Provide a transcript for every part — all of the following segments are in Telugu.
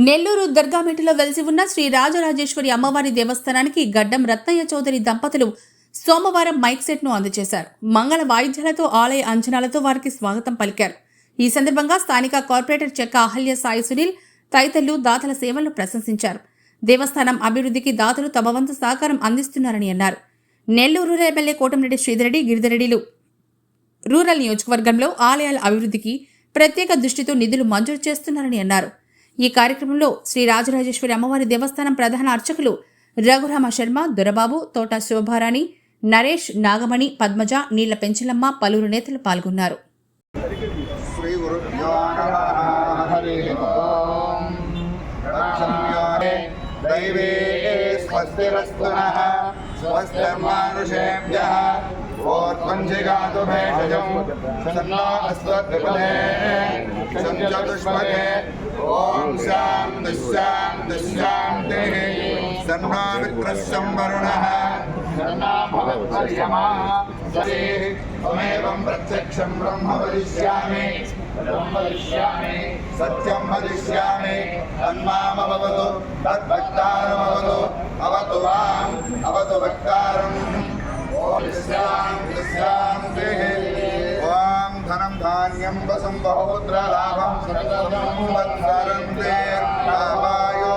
నెల్లూరు దర్గామిటిలో వెలిసి ఉన్న శ్రీ రాజరాజేశ్వరి అమ్మవారి దేవస్థానానికి గడ్డం రత్నయ్య చౌదరి దంపతులు సోమవారం మైక్ సెట్ ను అందజేశారు. మంగళ వాయిద్యాలతో ఆలయ అంచనాలతో వారికి స్వాగతం పలికారు. ఈ సందర్భంగా స్థానిక కార్పొరేటర్ చెక్క అహల్య సాయి సునీల్ తదితరులు దాతల సేవలను ప్రశంసించారు. దేవస్థానం అభివృద్ధికి దాతలు తమ వంతు సహకారం అందిస్తున్నారని అన్నారు. నెల్లూరు ఎమ్మెల్యే కోటమిరెడ్డి శ్రీధర్రెడ్డి గిరిధరెడ్డిలు రూరల్ నియోజకవర్గంలో ఆలయాల అభివృద్ధికి ప్రత్యేక దృష్టితో నిధులు మంజూరు చేస్తున్నారని అన్నారు. ఈ కార్యక్రమంలో శ్రీ రాజరాజేశ్వరి అమ్మవారి దేవస్థానం ప్రధాన అర్చకులు రఘురామ శర్మ, దొరబాబు, తోట శోభారాణి, నరేష్, నాగమణి, పద్మజ, నీళ్ల పెంచలమ్మ పలువురు నేతలు పాల్గొన్నారు. ओम शांति शांति शांति सन्नो मित्रस्यं वरुणः सन्नो भवत्पर्यमः सदेः त्वमेवं प्रत्यक्षं ब्रह्म वदिष्यामि सत्यं वदिष्यामि तन्मामवतु तद्भक्तारमवतु अवतु वाम् अवतु भक्तारम् ओम शांति शांति धनम धान्यम वसं बहुपुत्र लाभम सर्वं वत्सरं दीर्घायु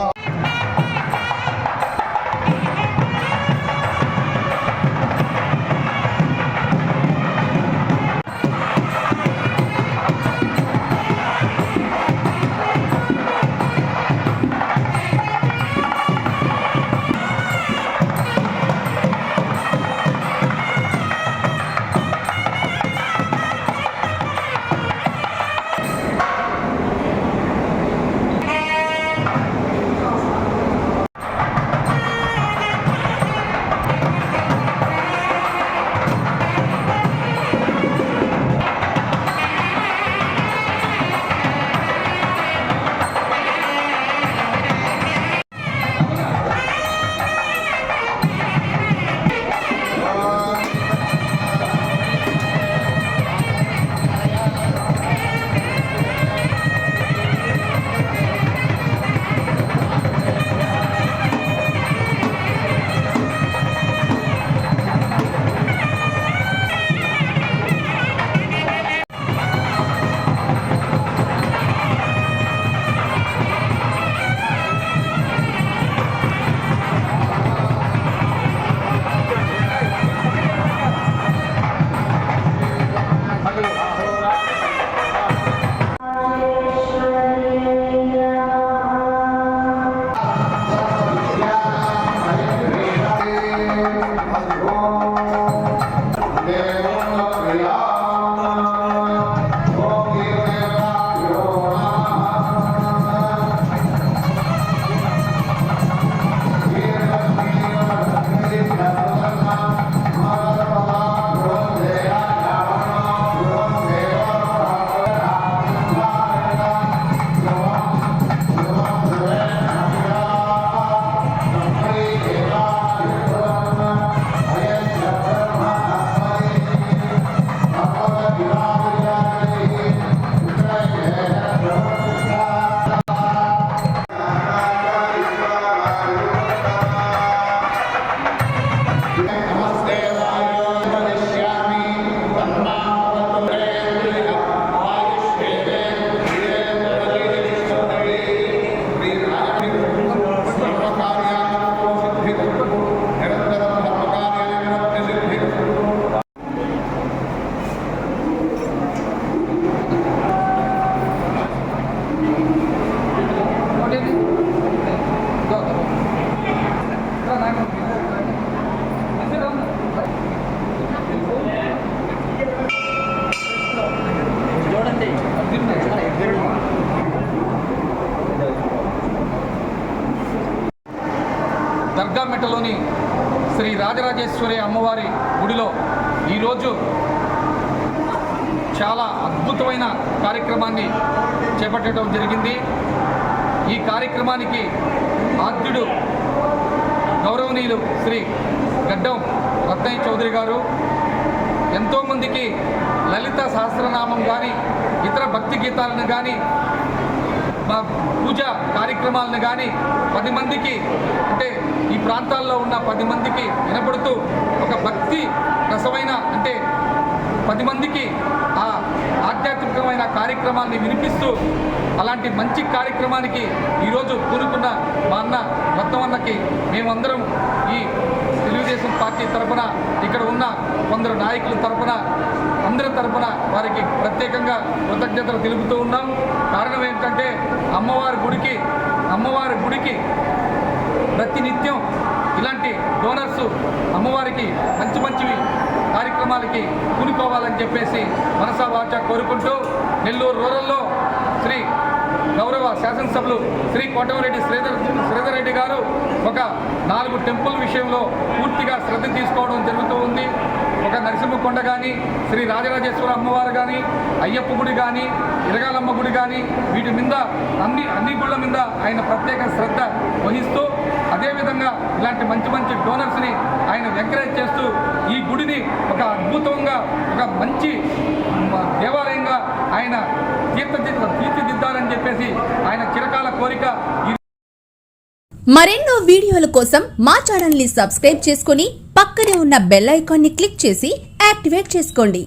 దర్గామిట్టలోని శ్రీ రాజరాజేశ్వరి అమ్మవారి గుడిలో ఈరోజు చాలా అద్భుతమైన కార్యక్రమాన్ని చేపట్టడం జరిగింది. ఈ కార్యక్రమానికి ఆద్యుడు గౌరవనీయులు శ్రీ గడ్డం రత్నయ్య చౌదరి గారు ఎంతోమందికి లలిత సహస్రనామం కానీ ఇతర భక్తి గీతాలను కానీ మా పూజ కార్యక్రమాలను కానీ 10 మందికి అంటే ఈ ప్రాంతాల్లో ఉన్న 10 మందికి వినపడుతూ ఒక భక్తి రసమైన అంటే 10 మందికి ఆ ఆధ్యాత్మికమైన కార్యక్రమాన్ని వినిపిస్తూ అలాంటి మంచి కార్యక్రమానికి ఈరోజు కూరుకున్న మా అన్న రత్నమన్నకి మేమందరం ఈ తెలుగుదేశం పార్టీ తరఫున ఇక్కడ ఉన్న కొందరు నాయకుల తరఫున అందరి తరఫున వారికి ప్రత్యేకంగా కృతజ్ఞతలు తెలుపుతూ ఉన్నాం. కారణం ఏంటంటే అమ్మవారి గుడికి ప్రతినిత్యం ఇలాంటి డోనర్స్ అమ్మవారికి మంచివి కార్యక్రమాలకి కూనుకోవాలని చెప్పేసి మనసా వాచా కోరుకుంటూ నెల్లూరు రూరల్లో శ్రీ గౌరవ శాసనసభ్యులు శ్రీ కోటమిరెడ్డి శ్రీధర్ రెడ్డి గారు ఒక 4 టెంపుల్ విషయంలో పూర్తిగా శ్రద్ధ తీసుకోవడం జరుగుతూ ఉంది. ఒక నరసింహకొండ కానీ, శ్రీ రాజరాజేశ్వర అమ్మవారు కానీ, అయ్యప్ప గుడి కానీ, ఇరగాలమ్మ గుడి కానీ వీటి మీద అన్ని గుళ్ళ మీద ఆయన ప్రత్యేక శ్రద్ధ వహిస్తూ అదేవిధంగా ఇలాంటి మంచి డోనర్స్ని ఆయన ఎంకరేజ్ చేస్తూ ఈ గుడిని ఒక అద్భుతంగా ఒక మంచి దేవాలయంగా ఆయన తీర్చిదిద్దాలని చెప్పేసి ఆయన చిరకాల కోరిక. మరెన్నో వీడియోల కోసం మా ఛానల్ ని సబ్స్క్రైబ్ చేసుకుని పక్కనే ఉన్న బెల్ ఐకాన్ ని క్లిక్ చేసి యాక్టివేట్ చేసుకోండి.